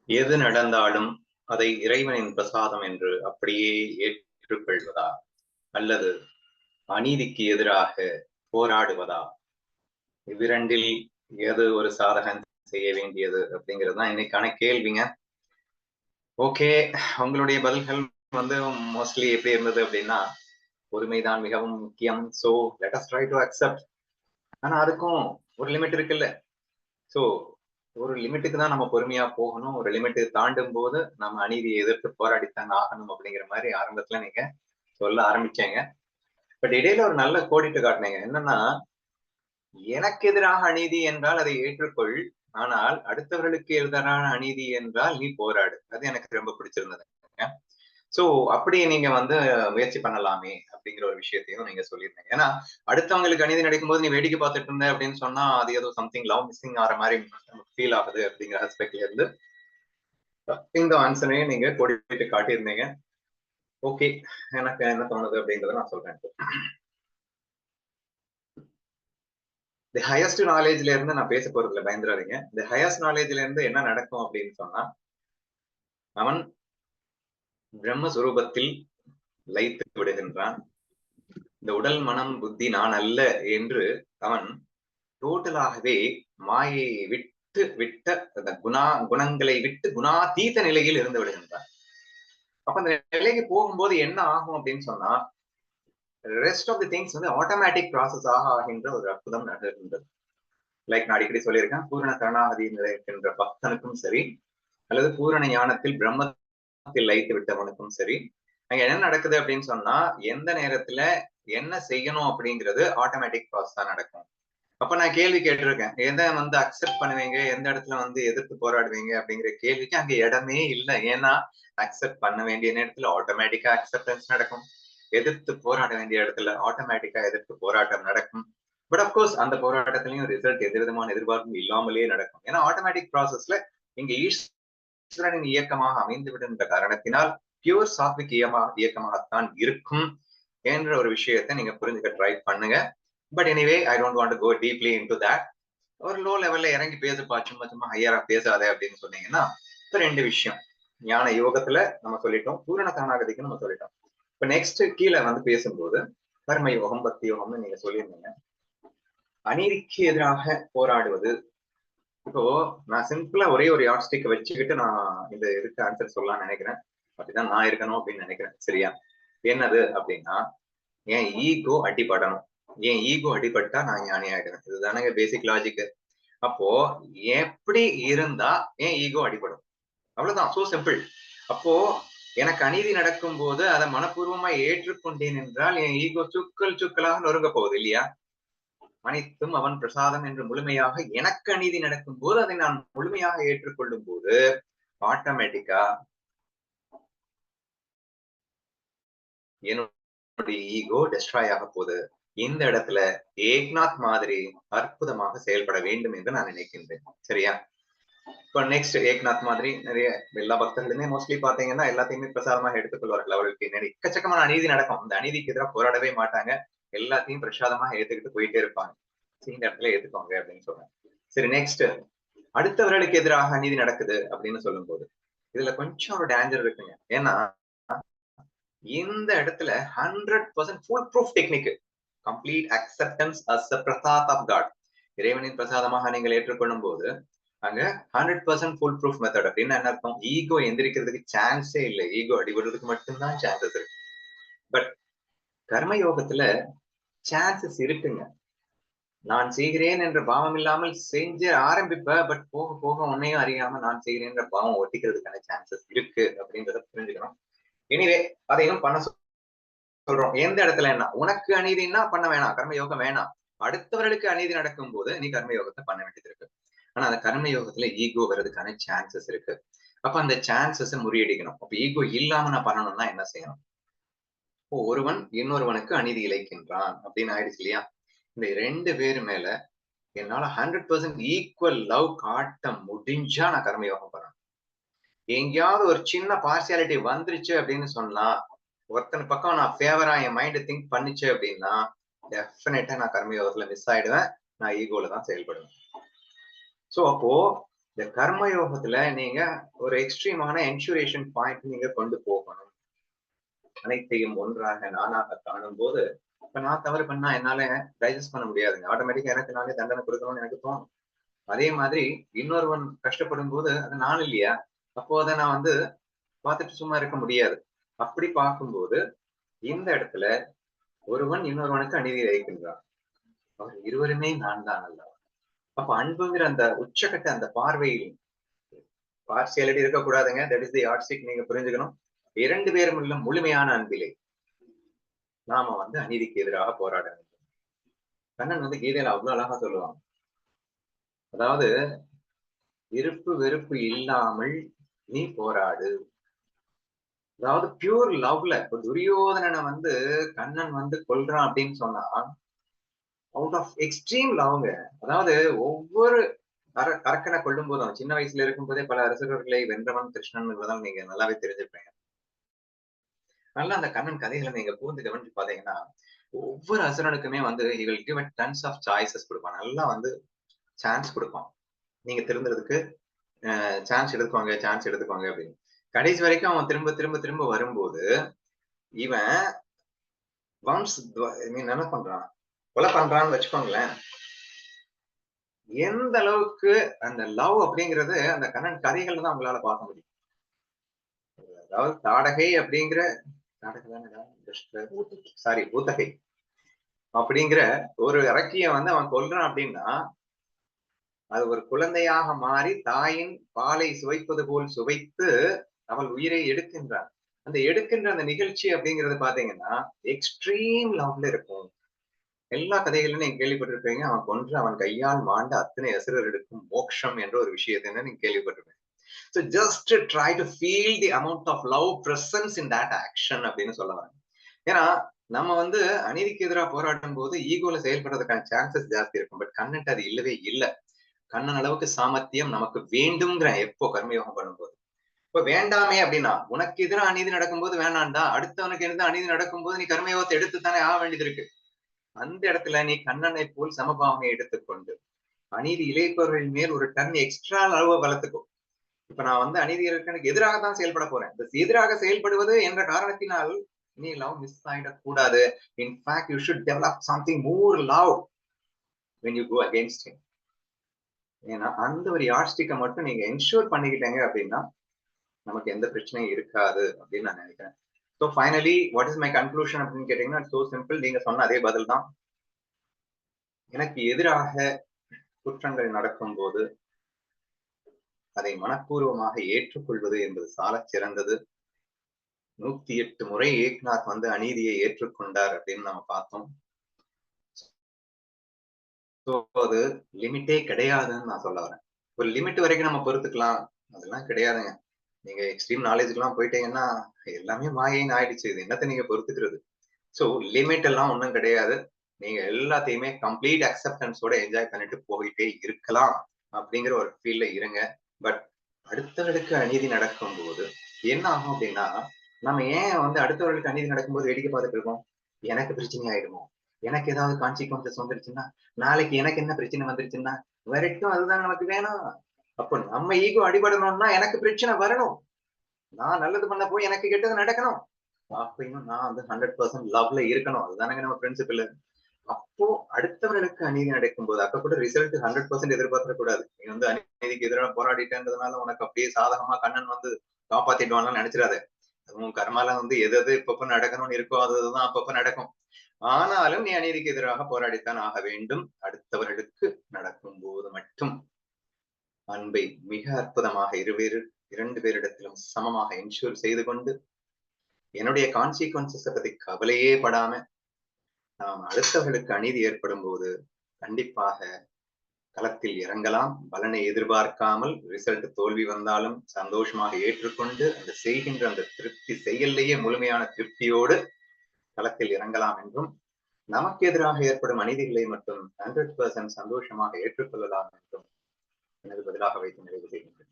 எது நடந்தாலும் அதை இறைவனின் பிரசாதம் என்று அப்படியே ஏற்றுக்கொள்வதா, அல்லது அநீதிக்கு எதிராக போராடுவதா? இவ்விரண்டில் எது ஒரு சாதகன் செய்ய வேண்டியது அப்படிங்கிறது தான் இன்னைக்கான கேள்விங்க. ஓகே, உங்களுடைய பதில்கள் மோஸ்ட்லி எப்படி இருந்தது அப்படின்னா, பொறுமைதான் மிகவும் முக்கியம், so let us try to accept. ஆனா அதுக்கும் ஒரு லிமிட் இருக்குல்ல. சோ ஒரு லிமிட்டுக்கு தான் நம்ம பொறுமையா போகணும். ஒரு லிமிட்டை தாண்டும் போது நம்ம அநீதியை எதிர்த்து போராடித்தான் ஆகணும் அப்படிங்கிற மாதிரி ஆரம்பத்துல நீங்க சொல்ல ஆரம்பிச்சீங்க. பட் இடையில ஒரு நல்ல கோடிட்டு காட்டினீங்க. என்னன்னா, எனக்கு எதிராக அநீதி என்றால் அதை ஏற்றுக்கொள், ஆனால் அடுத்தவர்களுக்கு எதிரான அநீதி என்றால் நீ போராடு. அது எனக்கு ரொம்ப பிடிச்சிருந்தது. சோ அப்படி நீங்க முயற்சி பண்ணலாமே அப்படிங்கிற ஒரு விஷயத்தையும் நீங்க சொல்லியிருந்தீங்க. ஏன்னா அடுத்தவங்களுக்கு அநீதி நடக்கும்போது நீ வேடிக்கை பார்த்துட்டு இருந்த அப்படின்னு சொன்னா அது ஏதோ சம்திங் லவ் மிஸ்ஸிங் ஆற மாதிரி ஃபீல் ஆகுது அப்படிங்கிற ஆஸ்பெக்ட்ல இருந்து இந்த ஆன்சரையும் நீங்க கோடிட்டு காட்டியிருந்தீங்க. ஓகே, எனக்கு என்ன தோணுது அப்படின்றத நான் சொல்றேன். தி ஹையஸ்ட் நாலேஜ்ல இருந்து நான் பேச போறதுல பயந்துறாதீங்க. தி ஹையஸ்ட் நாலேஜ்ல இருந்து என்ன நடக்கும் அப்படின்னு சொன்னா, அவன் பிரம்மஸ்வரூபத்தில் லயித்து விடுகின்றான். இந்த உடல் மனம் புத்தி நான் அல்ல என்று அவன் டோட்டலாகவே மாயை விட்ட அந்த குணங்களை விட்டு குணாதீத நிலையில் இருந்து விடுகின்றான். அப்ப அந்த நிலைக்கு போகும்போது என்ன ஆகும் அப்படின்னு சொன்னா, rest of the things automatic process ஆகின்ற ஒரு அற்புதம் நடக்கின்றது. லைக் நான் அடிக்கடி சொல்லியிருக்கேன், பூரண கருணாகதி இருக்கின்ற பக்தனுக்கும் சரி, அல்லது பூரண ஞானத்தில் பிரம்மத்தில் லயித்து விட்டவனுக்கும் சரி, அங்க என்ன நடக்குது அப்படின்னு சொன்னா, எந்த நேரத்துல என்ன செய்யணும் அப்படிங்கிறது ஆட்டோமேட்டிக் ப்ராசஸ் தான் நடக்கும். அப்ப நான் கேள்வி கேட்டிருக்கேன், எதை அக்செப்ட் பண்ணுவீங்க, எந்த இடத்துல எதிர்த்து போராடுவீங்க அப்படிங்கிற கேள்விக்கு அங்க இடமே இல்லை. ஏன்னா அக்செப்ட் பண்ண வேண்டிய நேரத்துல ஆட்டோமேட்டிக்கா அக்செப்டன்ஸ் நடக்கும், எதிர்த்து போராட வேண்டிய இடத்துல ஆட்டோமேட்டிக்கா எதிர்த்து போராட்டம் நடக்கும். பட் அப்கோர்ஸ் அந்த போராட்டத்திலையும் ரிசல்ட் எந்த விதமான எதிர்பார்ப்பும் இல்லாமலேயே நடக்கும். ஏன்னா ஆட்டோமேட்டிக் ப்ராசஸ்ல இங்க ஈஸ்வரனின் இயக்கமாக அமைந்து விடுகின்ற காரணத்தினால் பியூர் சாத்விக் இயக்கமாகத்தான் இருக்கும் என்ற ஒரு விஷயத்தை நீங்க புரிஞ்சுக்க ட்ரை பண்ணுங்க. But anyway, I don't want to go deeply into that. ஒரு லோ லெவல்ல இறங்கி பேசப்பா, சும்மா ஹையரா பேசாத அப்படின்னு சொன்னீங்கன்னா, இப்ப ரெண்டு விஷயம். ஞான யோகத்துல நம்ம சொல்லிட்டோம், பூரண கருணாகதிக்கு நம்ம சொல்லிட்டோம். இப்ப நெக்ஸ்ட் கீழே பேசும்போது கர்ம யோகம், பக்தி யோகம்னு நீங்க சொல்லியிருந்தீங்க. அநீதிக்கு எதிராக போராடுவது. இப்போ நான் சிம்பிளா ஒரே ஒரு யாட்ஸ்டிக் வச்சுக்கிட்டு நான் இந்த இதுக்கு ஆன்சர் சொல்லலாம்னு நினைக்கிறேன். அப்படிதான் நான் இருக்கணும் அப்படின்னு நினைக்கிறேன். சரியா? என்னது அப்படின்னா, என் ஈகோ அடிபடணும். என் ஈகோ அடிபட்டா நான் ஞானி ஆயிடுவேன். இதுதானங்க பேசிக் லாஜிக். அப்போ எப்படி இருந்தா என் ஈகோ அடிபடும்? அவ்வளவுதான், சோ சிம்பிள். அப்போ எனக்கு அநீதி நடக்கும் போது அதை மனப்பூர்வமா ஏற்றுக்கொண்டேன் என்றால் என் ஈகோ சுக்கலாக நொறுங்க போகுது இல்லையா? அனைத்தும் அவன் பிரசாதம் என்று முழுமையாக எனக்கு அநீதி நடக்கும் போது அதை நான் முழுமையாக ஏற்றுக்கொள்ளும் போது ஆட்டோமேட்டிக்கா என்னுடைய ஈகோ டெஸ்ட்ராய் ஆக போகுது. இந்த இடத்துல ஏக்நாத் மாதிரி அற்புதமாக செயல்பட வேண்டும் என்று நான் நினைக்கின்றேன். சரியா? இப்ப நெக்ஸ்ட் ஏக்நாத் மாதிரி நிறைய எல்லா பக்தர்களுமே மோஸ்ட்லி பாத்தீங்கன்னா எல்லாத்தையுமே பிரசாதமாக எடுத்துக்கொள்வார்கள். அவர்களுக்கு எக்கச்சக்கமான அநீதி நடக்கும், அந்த அநீதிக்கு எதிராக போராடவே மாட்டாங்க, எல்லாத்தையும் பிரசாதமாக ஏத்துக்கிட்டு போயிட்டே இருப்பாங்க. இந்த இடத்துல ஏத்துக்கோங்க அப்படின்னு சொல்றேன். சரி, நெக்ஸ்ட் அடுத்தவர்களுக்கு எதிராக அநீதி நடக்குது அப்படின்னு சொல்லும் போது இதுல கொஞ்சம் ஒரு டேஞ்சர் இருக்குங்க. ஏன்னா இந்த இடத்துல 100% full proof technique, complete acceptance as a prasad of God, இறைவனின் பிரசாதமாக நீங்கள் ஏற்றுக்கொள்ளும் போது அங்க 100% ஃபுல் ப்ரூஃப் மெத்தட் அப்படின்னு என்ன அர்த்தம்? ஈகோ எந்திரிக்கிறதுக்கு சான்ஸே இல்லை, ஈகோ அடிபடுறதுக்கு மட்டும்தான் சான்சஸ் இருக்கு. பட் கர்மயோகத்துல சான்சஸ் இருக்குங்க. நான் செய்கிறேன் என்ற பாவம் இல்லாமல் செஞ்ச ஆரம்பிப்ப, பட் போக போக உன்னையும் அறியாம நான் செய்கிறேன் என்ற பாவம் ஒட்டிக்கிறதுக்கான சான்சஸ் இருக்கு அப்படின்றத புரிஞ்சுக்கணும். எனிவே, அதையும் பண்ண சொல்றோம். எந்த இடத்துல என்ன உனக்கு அநீதினா பண்ண வேணாம், கர்மயோகம் வேணாம். அடுத்தவர்களுக்கு அநீதி நடக்கும் போது நீ கர்மயோகத்தை பண்ண வேண்டியது இருக்கு. ஆனா அந்த கர்மயோகத்துல ஈகோ வர்றதுக்கான சான்சஸ் இருக்கு. அப்ப அந்த சான்சஸ் முறியடிக்கணும். அப்ப ஈகோ இல்லாம நான் பண்ணணும்னா என்ன செய்யணும்? ஒருவன் இன்னொருவனுக்கு அநீதி இழைக்கின்றான் அப்படின்னு ஆயிடுச்சு இல்லையா? இந்த ரெண்டு பேரு மேல என்னால 100% ஈக்குவல் லவ் காட்ட முடிஞ்சா நான் கர்மயோகம் பண்ணணும். எங்கேயாவது ஒரு சின்ன பார்சியாலிட்டி வந்துருச்சு அப்படின்னு சொன்னா, ஒருத்தன் பக்கம் நான் ஃபேவரா என் மைண்ட் திங்க் பண்ணிச்சு அப்படின்னா டெஃபினட்டா நான் கர்மயோகத்துல மிஸ் ஆயிடுவேன், நான் ஈகோல தான் செயல்படுவேன். சோ அப்போ இந்த கர்மயோகத்துல நீங்க ஒரு எக்ஸ்ட்ரீமான என்சூரேஷன் பாயிண்ட் நீங்க கொண்டு போகணும். அனைத்தையும் ஒன்றாக நானாக காணும் போது, இப்ப நான் தவறு பண்ணா என்னால டைஜஸ்ட் பண்ண முடியாதுங்க. ஆட்டோமேட்டிக்கா எனக்கு நானே தண்டனை கொடுக்கணும்னு எனக்கு தோணும். அதே மாதிரி இன்னொருவன் கஷ்டப்படும் போது அது நான் இல்லையா? அப்போ அதை நான் வந்து பார்த்துட்டு சும்மா இருக்க முடியாது. அப்படி பார்க்கும்போது இந்த இடத்துல ஒருவன் இன்னொருவனுக்கு அநீதி இழைக்கின்றான். அவர் இருவருமே நான் தான் அல்லவா? அப்ப அன்புங்கிற அந்த உச்சகட்ட அந்த பார்வையில் பார்சியாலிட்டி இருக்கக்கூடாதுங்க. தட் இஸ் தி யார்ட்ஸ்டிக் நீங்க புரிஞ்சுக்கணும். 2 பேரும் உள்ள முழுமையான அன்பிலே நாம வந்து அநீதிக்கு எதிராக போராட வேண்டும். கண்ணன் வந்து கீதையில அவ்வளவு அழகா சொல்லுவாங்க. அதாவது விருப்பு வெறுப்பு இல்லாமல் நீ போராடு. அதாவது பியூர் லவ்ல இப்ப துரியோதனனை வந்து கண்ணன் வந்து கொல்றான் அப்படின்னு சொன்னா அவுட் ஆஃப் எக்ஸ்ட்ரீம் லவ்ங்க. அதாவது ஒவ்வொரு அரக்கனை கொல்லும் போதும் சின்ன வயசுல இருக்கும் போதே பல அரசர்களை வென்றவன் கிருஷ்ணன் என்பதால் நீங்க நல்லாவே தெரிஞ்சிருப்பீங்க. நல்லா அந்த கண்ணன் கதைகளை நீங்க கூர்ந்து கவனிச்சு பாத்தீங்கன்னா ஒவ்வொரு அசுரனுக்குமே வந்து he will give a tons of choices கொடுப்பான். நல்லா வந்து சான்ஸ் கொடுப்பான். நீங்க திருந்துறதுக்கு சான்ஸ் எடுத்துக்கோங்க அப்படின்னு. கடைசி வரைக்கும் அவன் திரும்ப திரும்ப திரும்ப வரும்போது இவன் என்ன பண்றான், கொலை பண்றான்னு வச்சுக்கோங்களேன். எந்த அளவுக்கு அந்த லவ் அப்படிங்கிறது அந்த கண்ணன் கதைகள் தான் உங்களால பார்க்க முடியும். அதாவது தாடகை அப்படிங்கிற பூத்தகை அப்படிங்கிற ஒரு அரக்கிய வந்து அவன் கொல்றான் அப்படின்னா அது ஒரு குழந்தையாக மாறி தாயின் பாலை சுவைப்பது போல் சுவைத்து அவள் உயிரை எடுக்கின்றான். அந்த எடுக்கின்ற அந்த நிகழ்ச்சி அப்படிங்கிறது பாத்தீங்கன்னா எக்ஸ்ட்ரீம் லவ்ல இருக்கும். எல்லா கதைகளிலும் நீங்க கேள்விப்பட்டிருப்பீங்க, அவன் கொன்று அவன் கையால் மாண்ட அத்தனை அசுரர் எடுக்கும் மோட்சம் என்ற ஒரு விஷயத்தை நீங்க கேள்விப்பட்டிருப்பீங்க. So just try to feel the amount of love presence in that action அப்படின்னு சொல்ல வரேன். ஏன்னா நம்ம வந்து அநீதிக்கு எதிராக போராடும் போது ஈகோல செயல்படுறதுக்கான சான்சஸ் ஜாஸ்தி இருக்கும். பட் கண்ணன்ட்டு அது இல்லவே இல்லை. கண்ணன் அளவுக்கு சாமர்த்தியம் நமக்கு வேண்டும்ங்கிற எப்போ கர்மயோகம் பண்ணும்போது. இப்ப வேண்டாமே அப்படின்னா உனக்கு எதிராக அநீதி நடக்கும்போது வேணாண்டா, அடுத்தவனுக்கு எதிராக அநீதி நடக்கும்போது நீ கர்மயோகத்தை எடுத்துத்தானே ஆக வேண்டியது இருக்கு. அந்த இடத்துல நீ கண்ணனை போல் சமபாவனை எடுத்துக்கொண்டு அநீதி இழைப்பவர்கள் மேல் ஒரு டன் எக்ஸ்ட்ரா அளவு வளர்த்துக்கும். இப்ப நான் வந்து அநீதிகளுக்கு எதிராக தான் செயல்பட போறேன். எதிராக செயல்படுவது என்ற காரணத்தினால் நீ லவ் மிஸ் ஆயிடக்கூடாது. In fact you should develop something more love when you go against him. ஏன்னா அந்த ஒரு யார்ஸ்டிக்கை மட்டும் நீங்க என்ஷூர் பண்ணிக்கிட்டீங்க அப்படின்னா நமக்கு எந்த பிரச்சனையும் இருக்காது அப்படின்னு நான் நினைக்கிறேன். So finally what is my conclusion அப்படின்னு கேட்டீங்கன்னா சோ சிம்பிள். நீங்க சொன்ன அதே பதில் தான். எனக்கு எதிராக குற்றங்கள் நடக்கும் போது அதை மனப்பூர்வமாக ஏற்றுக்கொள்வது என்பது சாலச் சிறந்தது. 108 முறை ஏக்நாத் வந்து அநீதியை ஏற்றுக்கொண்டார் அப்படின்னு நம்ம பார்த்தோம். அது லிமிட்டே கிடையாதுன்னு நான் சொல்ல வரேன். ஒரு லிமிட் வரைக்கும் நம்ம பொறுத்துக்கலாம், அதெல்லாம் கிடையாதுங்க. நீங்க எக்ஸ்ட்ரீம் நாலேஜ்க்கு எல்லாம் போயிட்டீங்கன்னா எல்லாமே மாயின்னு ஆயிடுச்சு. இது என்னத்த நீங்க பொறுத்துக்கிறது? சோ லிமிட் எல்லாம் ஒண்ணும் கிடையாது. நீங்க எல்லாத்தையுமே கம்ப்ளீட் அக்செப்டன்ஸோட என்ஜாய் பண்ணிட்டு போயிட்டே இருக்கலாம் அப்படிங்கிற ஒரு ஃபீல்ல இருங்க. பட் அடுத்தவர்களுக்கு அநீதி நடக்கும் போது என்ன ஆகும் அப்படின்னா நம்ம ஏன் வந்து அடுத்தவர்களுக்கு அநீதி நடக்கும்போது வேடிக்கை பார்த்துட்டு இருக்கோம்? எனக்கு பிரச்சனை ஆயிடுமோ, எனக்கு ஏதாவது கான்சிக்வன்சஸ் வந்துருச்சுன்னா, நாளைக்கு எனக்கு என்ன பிரச்சனை வந்துருச்சுன்னா வரைக்கும் அதுதான் நமக்கு வேணும். அப்போ நம்ம ஈகோ அடிபடணும்னா எனக்கு பிரச்சனை வரணும். நான் நல்லது பண்ண போய் எனக்கு கெட்டது நடக்கணும். அப்பயும் நான் வந்து 100% லவ்ல இருக்கணும். அதுதானங்க நம்ம பிரின்சிபல். அப்போ அடுத்தவர்களுக்கு அநீதி நடக்கும் போது அப்ப கூட ரிசல்ட் 100% எதிர்பார்க்க கூடாது. நீ வந்து அநீதிக்கு எதிராக போராடிட்டேன்றதுனால உனக்கு அப்படியே சாதகமா கண்ணன் வந்து காப்பாத்திடுவான்னு நினைச்சிடாத. அதுவும் கர்மால வந்து எது இப்பப்ப நடக்கணும்னு இருக்கோ அதுதான் அப்பப்ப நடக்கும். ஆனாலும் நீ அநீதிக்கு எதிராக போராடித்தான் ஆக வேண்டும். அடுத்தவர்களுக்கு நடக்கும் போது மட்டும் அன்பை மிக அற்புதமாக இரண்டு பேரிடத்திலும் சமமாக என்ஷூர் செய்து கொண்டு என்னுடைய கான்சிக்வன்சஸ் பத்தி கவலையே படாம நாம் அடுத்தவர்களுக்கு அநீதி ஏற்படும் போது கண்டிப்பாக களத்தில் இறங்கலாம். பலனை எதிர்பார்க்காமல் ரிசல்ட் தோல்வி வந்தாலும் சந்தோஷமாக ஏற்றுக்கொண்டு அந்த செய்கின்ற அந்த திருப்தி செயல்லையே முழுமையான திருப்தியோடு களத்தில் இறங்கலாம் என்றும் நமக்கு எதிராக ஏற்படும் அநீதிகளை மட்டும் 100% சந்தோஷமாக ஏற்றுக்கொள்ளலாம் என்றும் எனது பதிலாக வைத்து நிறைவு செய்கின்றேன்.